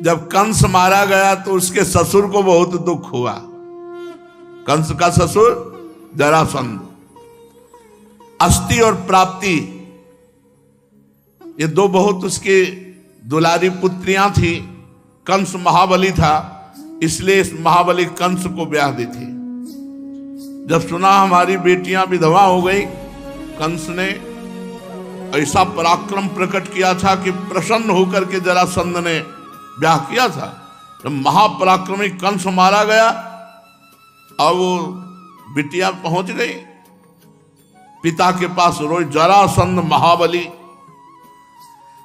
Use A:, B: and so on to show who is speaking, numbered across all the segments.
A: जब कंस मारा गया तो उसके ससुर को बहुत दुख हुआ। कंस का ससुर जरासंध। अस्थि और प्राप्ति ये दो बहुत उसकी दुलारी पुत्रियां थी। कंस महाबली था, इसलिए इस महाबली कंस को ब्याह दी थी। जब सुना हमारी बेटियां विधवा हो गई, कंस ने ऐसा पराक्रम प्रकट किया था कि प्रसन्न होकर के जरासंध ने ब्याह किया था। जब महापराक्रमी कंस मारा गया, अब वो बिटिया पहुंच गई पिता के पास रोई। जरासंध महाबली,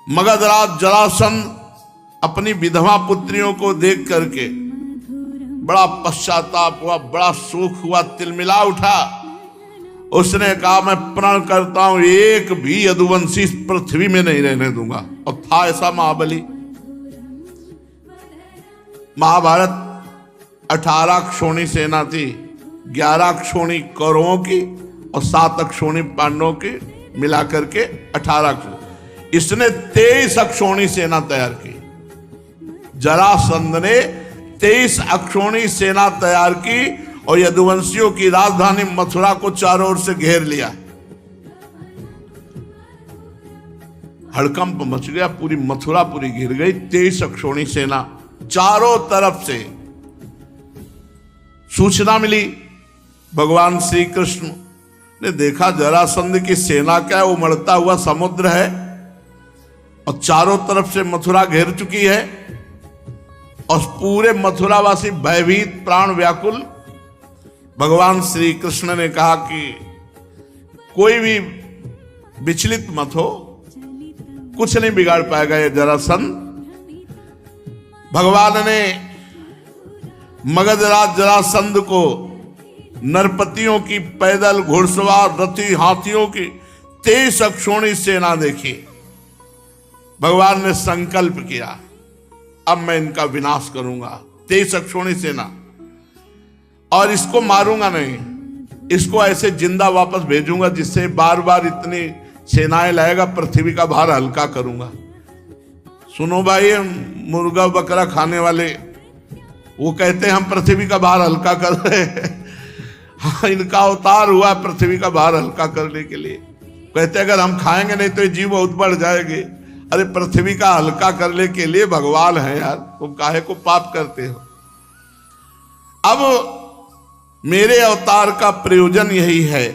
A: मगधराज जरासंध अपनी विधवा पुत्रियों को देख करके बड़ा पश्चाताप हुआ, बड़ा सुख हुआ, तिलमिला उठा। उसने कहा मैं प्रण करता हूं एक भी यदुवंशी इस पृथ्वी में नहीं रहने दूंगा। और था ऐसा महाबली। महाभारत 18 क्षोणी सेना थी, 11 क्षोणी कौरवों की और 7 अक्षोणी पांडवों की, मिलाकर के 18। इसने 23 अक्षोणी सेना तैयार की। जरासंध ने 23 अक्षोणी सेना तैयार की और यदुवंशियों की राजधानी मथुरा को चारों ओर से घेर लिया। हड़कंप मच गया, पूरी मथुरा पूरी घिर गई। 23 अक्षोणी सेना, चारों तरफ से सूचना मिली। भगवान श्री कृष्ण ने देखा जरासंध की सेना क्या है, उमड़ता हुआ समुद्र है और चारों तरफ से मथुरा घेर चुकी है और पूरे मथुरावासी भयभीत, प्राण व्याकुल। भगवान श्री कृष्ण ने कहा कि कोई भी विचलित मत हो, कुछ नहीं बिगाड़ पाएगा ये जरासंध। भगवान ने मगधराज जरासंध को नरपतियों की, पैदल, घुड़सवार, रथी, हाथियों की 23 अक्षोणी सेना देखी। भगवान ने संकल्प किया अब मैं इनका विनाश करूंगा। 23 अक्षोणी सेना, और इसको मारूंगा नहीं, इसको ऐसे जिंदा वापस भेजूंगा जिससे बार बार इतनी सेनाएं लाएगा, पृथ्वी का भार हल्का करूंगा। सुनो भाई, मुर्गा बकरा खाने वाले वो कहते हैं हम पृथ्वी का भार हल्का कर रहे हैं। हाँ, इनका अवतार हुआ पृथ्वी का भार हल्का करने के लिए। कहते अगर हम खाएंगे नहीं तो ये जीव बहुत बढ़ जाएंगे। अरे पृथ्वी का हल्का करने के लिए भगवान है यार, तुम काहे को पाप करते हो। अब मेरे अवतार का प्रयोजन यही है,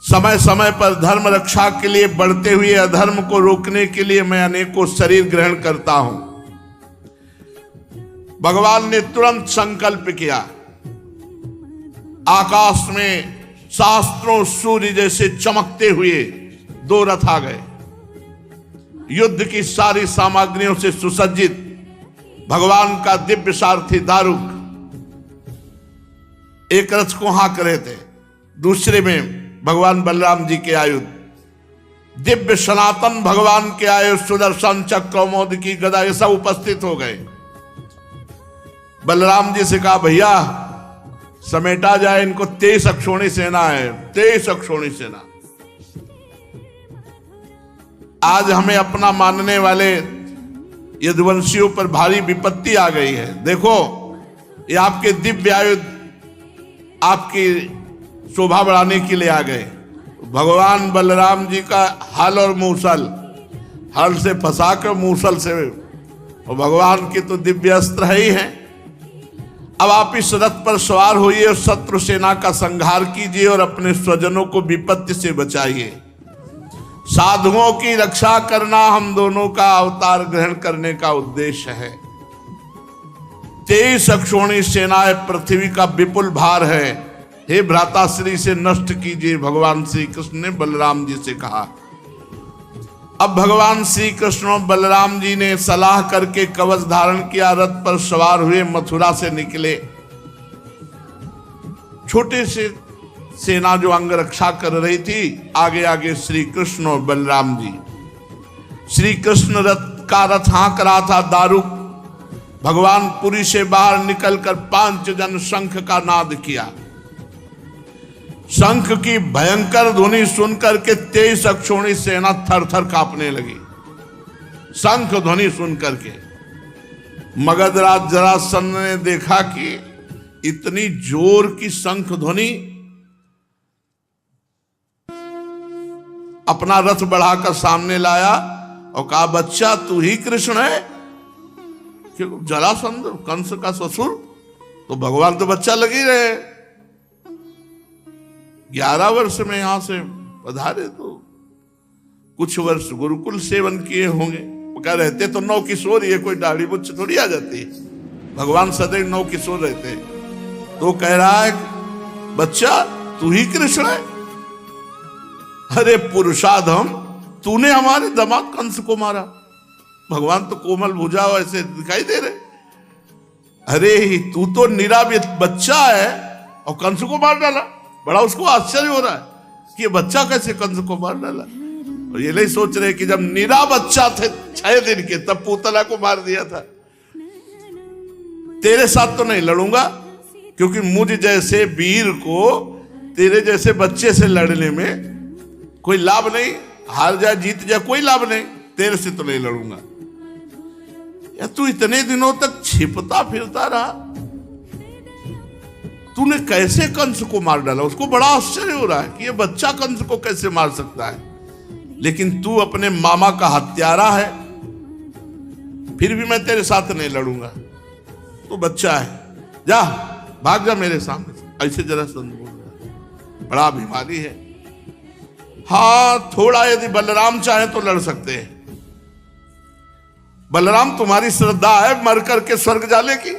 A: समय समय पर धर्म रक्षा के लिए, बढ़ते हुए अधर्म को रोकने के लिए मैं अनेकों शरीर ग्रहण करता हूं। भगवान ने तुरंत संकल्प किया। आकाश में शास्त्रों सूर्य जैसे चमकते हुए 2 रथ आ गए, युद्ध की सारी सामग्रियों से सुसज्जित। भगवान का दिव्य सारथी दारुक एक रथ को हाँक रहे थे, दूसरे में भगवान बलराम जी के आयुध, दिव्य सनातन भगवान के आयुध, सुदर्शन चक्र, कौमोद की गदा, ये सब उपस्थित हो गए। बलराम जी से कहा भैया समेटा जाए इनको, 23 अक्षोणी सेना है, 23 अक्षोणी सेना। आज हमें अपना मानने वाले यदुवंशियों पर भारी विपत्ति आ गई है। देखो ये आपके दिव्य आयुध आपकी शोभा बढ़ाने के लिए आ गए। भगवान बलराम जी का हल और मूसल, हल से फंसाकर मूसल से, और भगवान के तो दिव्य अस्त्र ही हैं। अब आप इस रथ पर सवार होइए और शत्रु सेना का संहार कीजिए और अपने स्वजनों को विपत्ति से बचाइए। साधुओं की रक्षा करना हम दोनों का अवतार ग्रहण करने का उद्देश्य है। 23 अक्षोणी सेनाएं पृथ्वी का विपुल भार है, हे भ्राताश्री से नष्ट कीजिए, भगवान श्री कृष्ण ने बलराम जी से कहा। अब भगवान श्री कृष्ण और बलराम जी ने सलाह करके कवच धारण किया, रथ पर सवार हुए, मथुरा से निकले। छोटे से सेना जो अंग रक्षा कर रही थी, आगे आगे श्री कृष्ण और बलराम जी। श्री कृष्ण रथ हाँक रहा था दारुक। भगवान पुरी से बाहर निकलकर 5 जन शंख का नाद किया। शंख की भयंकर ध्वनि सुनकर के 23 अक्षोणी सेना थर थर कांपने लगी। शंख ध्वनि सुनकर के मगधराज जरासंध ने देखा कि इतनी जोर की शंख ध्वनि, अपना रथ बढ़ाकर सामने लाया और कहा, बच्चा तू ही कृष्ण है? क्यों? जरासंध कंस का ससुर, तो भगवान तो बच्चा लग ही रहे। 11 वर्ष में यहां से पधारे तो कुछ वर्ष गुरुकुल सेवन किए होंगे। कह रहते तो 9 किशोर, ये कोई दाढ़ी मुच्छ थोड़ी आ जाती है। भगवान सदैव 9 किशोर रहते हैं। तो कह रहा है, बच्चा तू ही कृष्ण है? अरे पुरुषाधम, तूने हमारे दामाद कंस को मारा। भगवान तो कोमल भुजा ऐसे दिखाई दे रहे। अरे तू तो निरावित बच्चा है और कंस को मार डाला। बड़ा उसको आश्चर्य हो रहा है कि ये बच्चा कैसे कंस को मार डाला। और ये नहीं सोच रहे कि जब निरा बच्चा थे 6 दिन के, तब पूतना को मार दिया था। तेरे साथ तो नहीं लड़ूंगा, क्योंकि मुझ जैसे वीर को तेरे जैसे बच्चे से लड़ने में कोई लाभ नहीं। हार जाए जीत जाए कोई लाभ नहीं, तेरे से तो नहीं लड़ूंगा। या तू इतने दिनों तक छिपता फिरता रहा, तूने कैसे कंस को मार डाला? उसको बड़ा आश्चर्य हो रहा है कि ये बच्चा कंस को कैसे मार सकता है। लेकिन तू अपने मामा का हत्यारा है, फिर भी मैं तेरे साथ नहीं लड़ूंगा। तू बच्चा है, जा भाग जा मेरे सामने से। ऐसे जरासंध बोल रहा है, बड़ा अभिमानी है। हाँ, थोड़ा यदि बलराम चाहे तो लड़ सकते हैं। बलराम तुम्हारी श्रद्धा है मर करके स्वर्ग जाने की।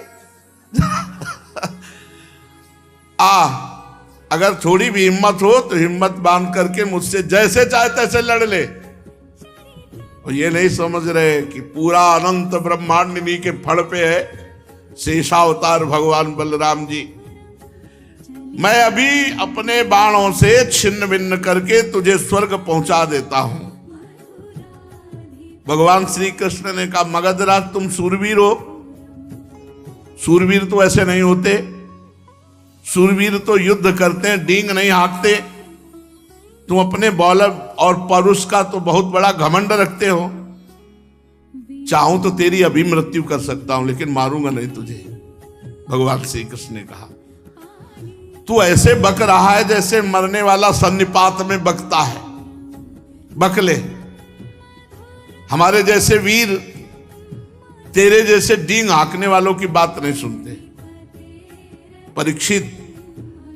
A: अगर थोड़ी भी हिम्मत हो तो हिम्मत बांध करके मुझसे जैसे चाहे तैसे लड़ ले। और ये नहीं समझ रहे कि पूरा अनंत ब्रह्मांड इन्हीं के फड़ पे है। शेषावतार भगवान बलराम जी, मैं अभी अपने बाणों से छिन्न भिन्न करके तुझे स्वर्ग पहुंचा देता हूं। भगवान श्री कृष्ण ने कहा, मगधराज तुम सूरवीर हो। सूरवीर तो ऐसे नहीं होते। सूरवीर तो युद्ध करते हैं, डींग नहीं हाँकते। तुम अपने बौल और परुष का तो बहुत बड़ा घमंड रखते हो। चाहूं तो तेरी अभी मृत्यु कर सकता हूं, लेकिन मारूंगा नहीं तुझे। भगवान श्री कृष्ण ने कहा, तू ऐसे बक रहा है जैसे मरने वाला सन्निपात में बकता है। बक ले। हमारे जैसे वीर तेरे जैसे डींग हाँकने वालों की बात नहीं सुनते। परीक्षित,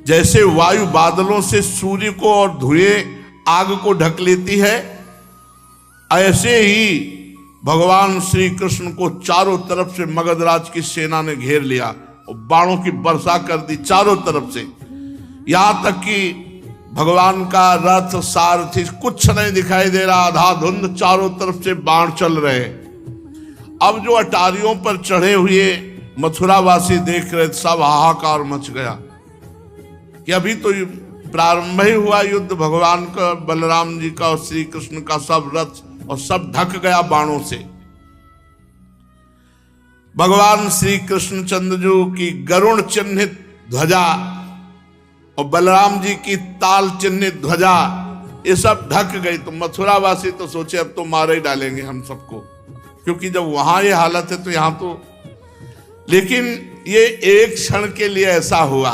A: जैसे वायु बादलों से सूर्य को और धुएं आग को ढक लेती है, ऐसे ही भगवान श्री कृष्ण को चारों तरफ से मगधराज की सेना ने घेर लिया और बाणों की वर्षा कर दी चारों तरफ से। यहां तक कि भगवान का रथ सारथी कुछ नहीं दिखाई दे रहा, आधाधुंध चारों तरफ से बाण चल रहे। अब जो अटारियों पर चढ़े हुए मथुरावासी देख रहे, सब हाहाकार मच गया कि अभी तो प्रारंभ ही हुआ युद्ध। भगवान का, बलराम जी का और श्री कृष्ण का सब रथ और सब ढक गया बाणों से। भगवान श्री कृष्णचंद्र जी की गरुण चिन्हित ध्वजा और बलराम जी की ताल चिन्हित ध्वजा, ये सब ढक गई। तो मथुरावासी तो सोचे अब तो मार ही डालेंगे हम सबको, क्योंकि जब वहां ये हालत है तो यहां तो। लेकिन ये एक क्षण के लिए ऐसा हुआ।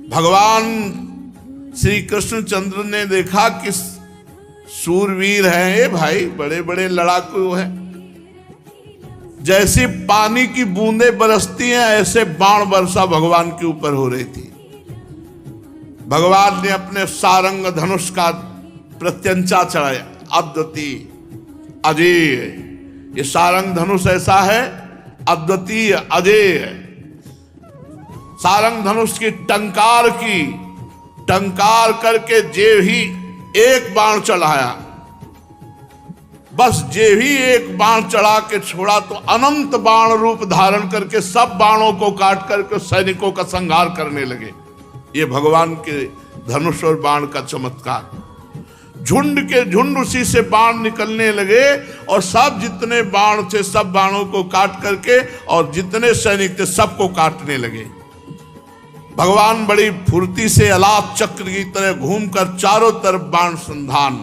A: भगवान श्री कृष्णचंद्र ने देखा कि सूरवीर हैं ये भाई, बड़े बड़े लड़ाकू हैं। जैसे पानी की बूंदें बरसती हैं, ऐसे बाण वर्षा भगवान के ऊपर हो रही थी। भगवान ने अपने सारंग धनुष का प्रत्यंचा चढ़ाया, अद्वितीय अजेय। ये सारंग धनुष ऐसा है, अद्वितीय अजेय। सारंग धनुष की टंकार करके जे ही एक बाण चढ़ाया, बस जे ही एक बाण चढ़ा के छोड़ा तो अनंत बाण रूप धारण करके सब बाणों को काट करके सैनिकों का संहार करने लगे। ये भगवान के धनुष और बाण का चमत्कार। झुंड के झुंड उसी से बाण निकलने लगे और सब जितने बाण थे सब बाणों को काट करके और जितने सैनिक थे सबको काटने लगे। भगवान बड़ी फुर्ती से अलाप चक्र की तरह घूमकर चारों तरफ बाण संधान।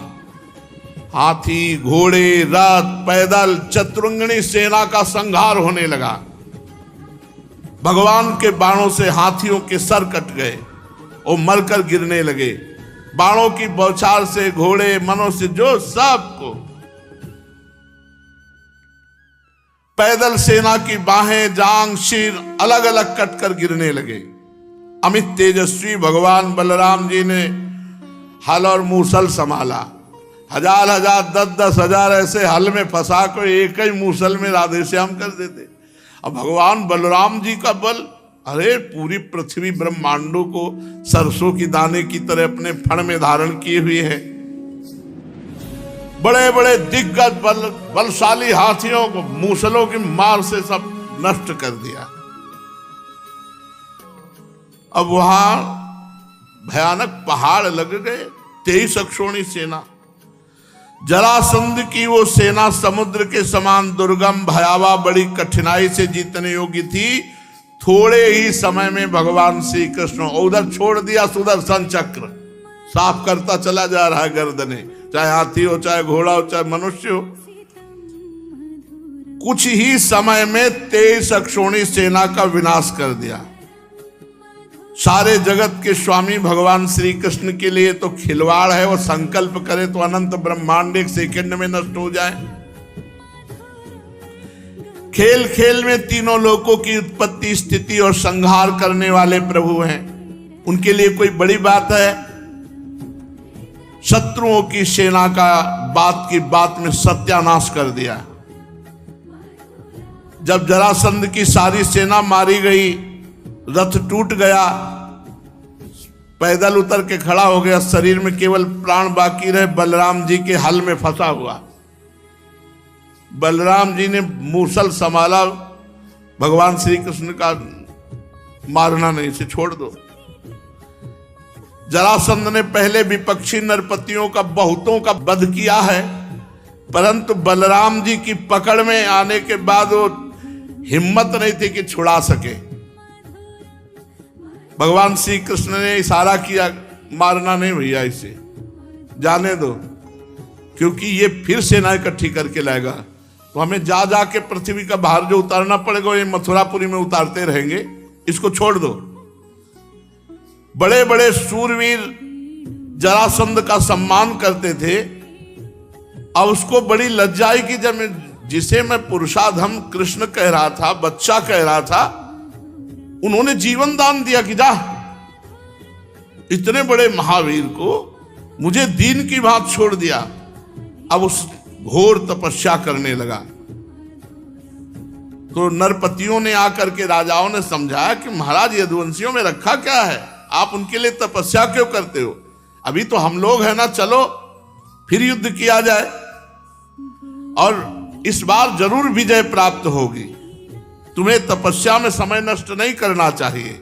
A: हाथी, घोड़े, रथ, पैदल, चतुरंगनी सेना का संहार होने लगा। भगवान के बाणों से हाथियों के सर कट गए और मरकर गिरने लगे। बाणों की बौछार से घोड़े, मनुष्य, जो सबको, पैदल सेना की बाहें, जांग, सिर अलग अलग कटकर गिरने लगे। अमित तेजस्वी भगवान बलराम जी ने हल और मूसल संभाला। हजार हजार, 10-10 हजार ऐसे हल में फंसा कर एक ही मूसल में राधे श्याम कर देते। अब भगवान बलराम जी का बल, अरे पूरी पृथ्वी ब्रह्मांडों को सरसों की दाने की तरह अपने फण में धारण किए हुए है। बड़े बड़े दिग्गज बलशाली हाथियों को मूसलों की मार से सब नष्ट कर दिया। अब वहां भयानक पहाड़ लग गए। 23 अक्षोणी सेना, जरासंध की वो सेना समुद्र के समान दुर्गम, भयावह, बड़ी कठिनाई से जीतने योग्य थी। थोड़े ही समय में भगवान श्री कृष्ण उधर छोड़ दिया सुदर्शन चक्र, साफ करता चला जा रहा है गर्दने, चाहे हाथी हो, चाहे घोड़ा हो, चाहे मनुष्य हो। कुछ ही समय में 23 अक्षोणी सेना का विनाश कर दिया। सारे जगत के स्वामी भगवान श्री कृष्ण के लिए तो खिलवाड़ है, वो संकल्प करे तो अनंत ब्रह्मांड एक सेकंड में नष्ट हो जाए। खेल खेल में तीनों लोकों की उत्पत्ति, स्थिति और संहार करने वाले प्रभु हैं। उनके लिए कोई बड़ी बात है? शत्रुओं की सेना का बात की बात में सत्यानाश कर दिया। जब जरासंध की सारी सेना मारी गई, रथ टूट गया, पैदल उतर के खड़ा हो गया, शरीर में केवल प्राण बाकी रहे, बलराम जी के हल में फंसा हुआ। बलराम जी ने मूसल संभाला, भगवान श्री कृष्ण का मारना नहीं, से छोड़ दो। जरासंध ने पहले विपक्षी नरपतियों का बहुतों का वध किया है, परंतु बलराम जी की पकड़ में आने के बाद वो हिम्मत नहीं थी कि छुड़ा सके। भगवान श्री कृष्ण ने इशारा किया, मारना नहीं भैया, इसे जाने दो, क्योंकि ये फिर सेना इकट्ठी करके लाएगा, तो हमें जा जा के पृथ्वी का भार जो उतारना पड़ेगा, ये मथुरापुरी में उतारते रहेंगे, इसको छोड़ दो। बड़े बड़े सूरवीर जरासंध का सम्मान करते थे। अब उसको बड़ी लज्जा आई कि जब जिसे मैं पुरुषाधम कृष्ण कह रहा था, बच्चा कह रहा था, उन्होंने जीवन दान दिया कि जा, इतने बड़े महावीर को मुझे दीन की बात छोड़ दिया। अब उस घोर तपस्या करने लगा। तो नरपतियों ने आकर के राजाओं ने समझाया कि महाराज, यदुवंशियों में रखा क्या है, आप उनके लिए तपस्या क्यों करते हो? अभी तो हम लोग हैं ना, चलो फिर युद्ध किया जाए और इस बार जरूर विजय प्राप्त होगी। तुम्हें तपस्या में समय नष्ट नहीं करना चाहिए।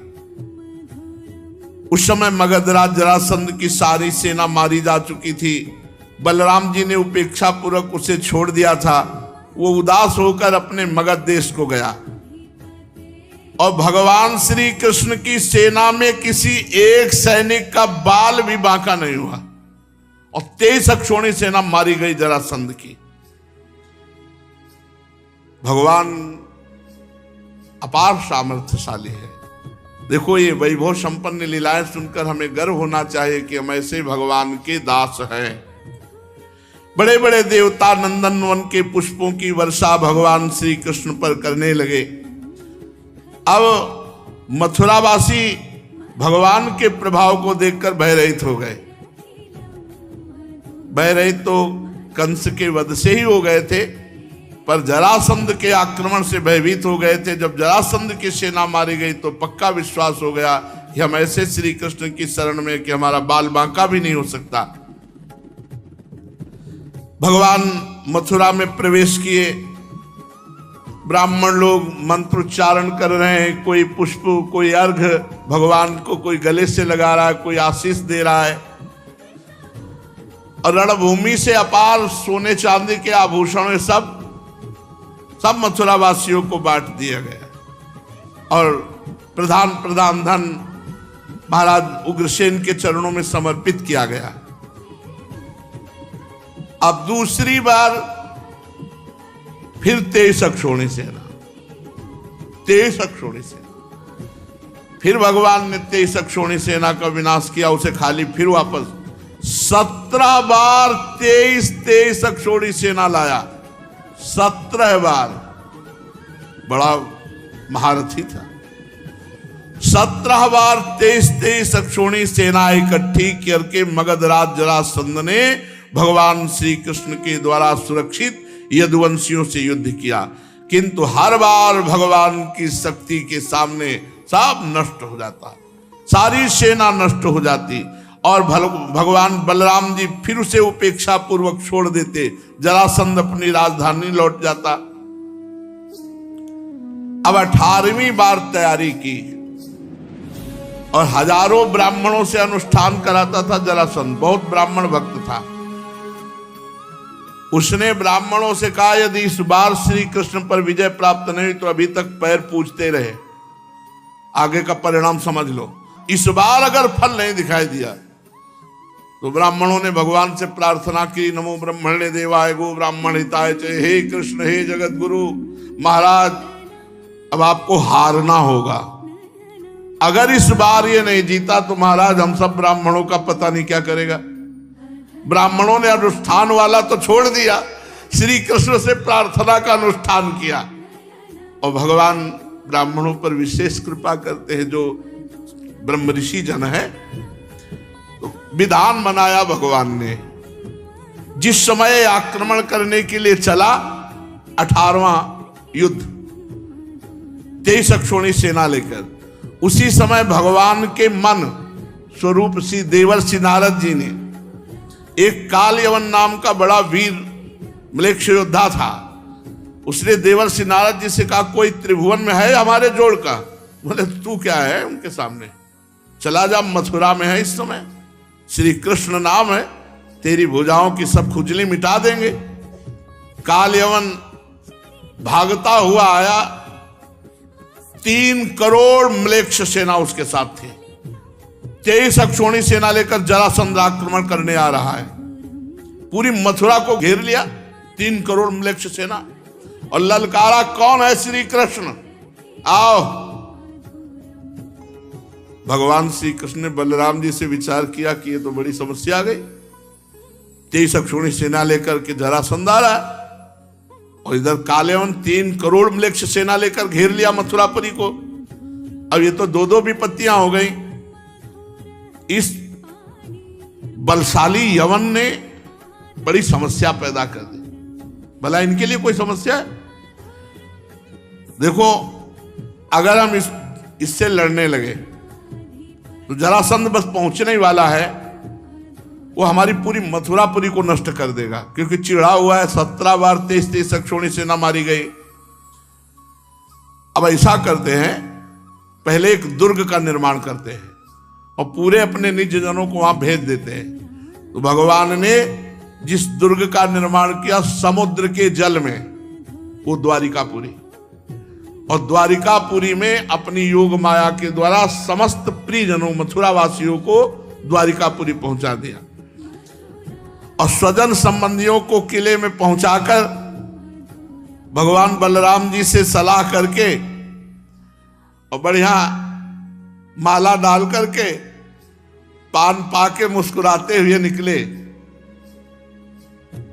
A: उस समय मगधराज जरासंध की सारी सेना मारी जा चुकी थी। बलराम जी ने उपेक्षा पूर्वक उसे छोड़ दिया था। वो उदास होकर अपने मगध देश को गया और भगवान श्री कृष्ण की सेना में किसी एक सैनिक का बाल भी बांका नहीं हुआ और 23 अक्षोणी सेना मारी गई जरासंध की। भगवान अपार सामर्थ्यशाली है। देखो, ये वैभव संपन्न लीलाएं सुनकर हमें गर्व होना चाहिए कि हम ऐसे भगवान के दास हैं। बड़े बड़े देवता नंदन वन के पुष्पों की वर्षा भगवान श्री कृष्ण पर करने लगे। अब मथुरावासी भगवान के प्रभाव को देखकर भयरहित हो गए। भयरहित तो कंस के वध से ही हो गए थे, पर जरासंध के आक्रमण से भयभीत हो गए थे। जब जरासंध की सेना मारी गई तो पक्का विश्वास हो गया कि हम ऐसे श्री कृष्ण की शरण में कि हमारा बाल बांका भी नहीं हो सकता। भगवान मथुरा में प्रवेश किए। ब्राह्मण लोग मंत्रोच्चारण कर रहे हैं, कोई पुष्प, कोई अर्घ भगवान को कोई गले से लगा रहा है, कोई आशीष दे रहा है। और रणभूमि से अपार सोने चांदी के आभूषण सब मथुरा वासियों को बांट दिया गया और प्रधान धन महाराज उग्रसेन के चरणों में समर्पित किया गया। अब दूसरी बार फिर 23 अक्षौणी सेना, 23 अक्षौणी सेना। फिर भगवान ने 23 अक्षौणी सेना का विनाश किया, उसे खाली फिर वापस 17 बार 23 अक्षौणी सेना लाया। 17 बार, बड़ा महारथी था। 17 बार 23 अक्षौणी सेना इकट्ठी करके मगधराज जरासंध ने भगवान श्री कृष्ण के द्वारा सुरक्षित यदुवंशियों से युद्ध किया, किंतु हर बार भगवान की शक्ति के सामने सब नष्ट हो जाता, सारी सेना नष्ट हो जाती और भगवान बलराम जी फिर उसे उपेक्षा पूर्वक छोड़ देते। जरासंध अपनी राजधानी लौट जाता। अब 18वीं बार तैयारी की और हजारों ब्राह्मणों से अनुष्ठान कराता था जरासंध, बहुत ब्राह्मण भक्त था। उसने ब्राह्मणों से कहा, यदि इस बार श्री कृष्ण पर विजय प्राप्त नहीं तो अभी तक पैर पूजते रहे, आगे का परिणाम समझ लो। इस बार अगर फल नहीं दिखाई दिया तो ब्राह्मणों ने भगवान से प्रार्थना की, नमो ब्रह्मणे देवाय गो ब्राह्मण हिताय च, हे कृष्ण हे जगत गुरु महाराज, अब आपको हारना होगा। अगर इस बार ये नहीं जीता तो महाराज हम सब ब्राह्मणों का पता नहीं क्या करेगा। ब्राह्मणों ने अनुष्ठान वाला तो छोड़ दिया, श्री कृष्ण से प्रार्थना का अनुष्ठान किया और भगवान ब्राह्मणों पर विशेष कृपा करते हैं। जो ब्रह्म ऋषि जन है, तो विधान बनाया भगवान ने। जिस समय आक्रमण करने के लिए चला 18वां युद्ध 23 अक्षौणी सेना लेकर, उसी समय भगवान के मन स्वरूप श्री देवर्षि नारद जी ने, एक काल यवन नाम का बड़ा वीर म्लेच्छ योद्धा था, उसने देवर्षि नारद जी से कहा, कोई त्रिभुवन में है हमारे जोड़ का? बोले तू क्या है उनके सामने, चला जा, मथुरा में है इस समय, श्री कृष्ण नाम है, तेरी भुजाओं की सब खुजली मिटा देंगे। काल यवन भागता हुआ आया, 3 करोड़ म्लेच्छ सेना उसके साथ थी। 23 अक्षौणी सेना लेकर जरासंध आक्रमण करने आ रहा है, पूरी मथुरा को घेर लिया 3 करोड़ म्लेच्छ सेना, और ललकारा, कौन है? श्री कृष्ण, आओ। भगवान श्री कृष्ण ने बलराम जी से विचार किया कि ये तो बड़ी समस्या आ गई। 23 अक्षौणी सेना लेकर के जरासंध आ रहा है और इधर कालेवन 3 करोड़ म्लेच्छ सेना लेकर घेर लिया मथुरापुरी को। अब ये तो 2 विपत्तियां हो गई। इस बलशाली यवन ने बड़ी समस्या पैदा कर दी। भला इनके लिए कोई समस्या है? देखो, अगर हम इससे लड़ने लगे तो जरासंध बस पहुंचने ही वाला है, वो हमारी पूरी मथुरापुरी को नष्ट कर देगा, क्योंकि चिढ़ा हुआ है। 17 बार 23 अक्षौणी सेना मारी गई। अब ऐसा करते हैं, पहले एक दुर्ग का निर्माण करते हैं और पूरे अपने निज जनों को वहां भेज देते हैं। तो भगवान ने जिस दुर्ग का निर्माण किया समुद्र के जल में, वो द्वारिकापुरी, और द्वारिकापुरी में अपनी योग माया के द्वारा समस्त प्रियजनों मथुरा वासियों को द्वारिकापुरी पहुंचा दिया और स्वजन संबंधियों को किले में पहुंचाकर भगवान बलराम जी से सलाह करके और बढ़िया माला डाल करके पान पाके मुस्कुराते हुए निकले।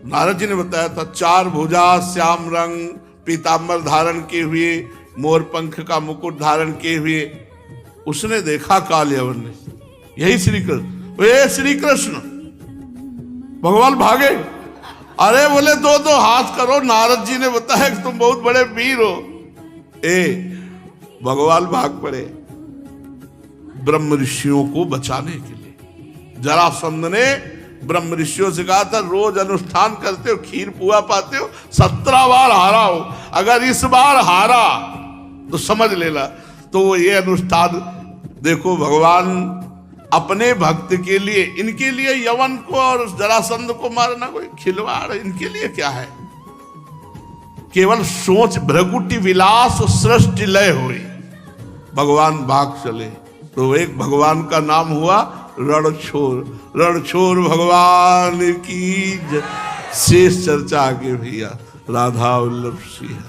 A: नारद जी ने बताया था, 4 भुजा, श्याम रंग पीतांबर धारण किए हुए, मोर पंख का मुकुट धारण किए हुए। उसने देखा काल यवन ने, यही श्री कृष्ण, वे श्री कृष्ण। भगवान भागे, अरे बोले 2 हाथ करो, नारद जी ने बताया कि तुम बहुत बड़े वीर हो। भगवान भाग पड़े ब्रह्म ऋषियों को बचाने के लिए। जरासंध ने ब्रह्म ऋषियों से कहा था, रोज अनुष्ठान करते हो, खीर पुआ पाते हो, 17 बार हारा हो, अगर इस बार हारा तो समझ लेना। तो वो ये अनुष्ठान देखो, भगवान अपने भक्त के लिए, इनके लिए यवन को और जरासंध को मारना कोई खिलवाड़ इनके लिए क्या है? केवल सोच भ्रगुटी विलास सृष्टि लय हुई, भगवान भाग चले। तो एक भगवान का नाम हुआ रणछोर। रणछोर भगवान की जय, शेष चर्चा आगे भैया। राधा वल्लभ सिंह।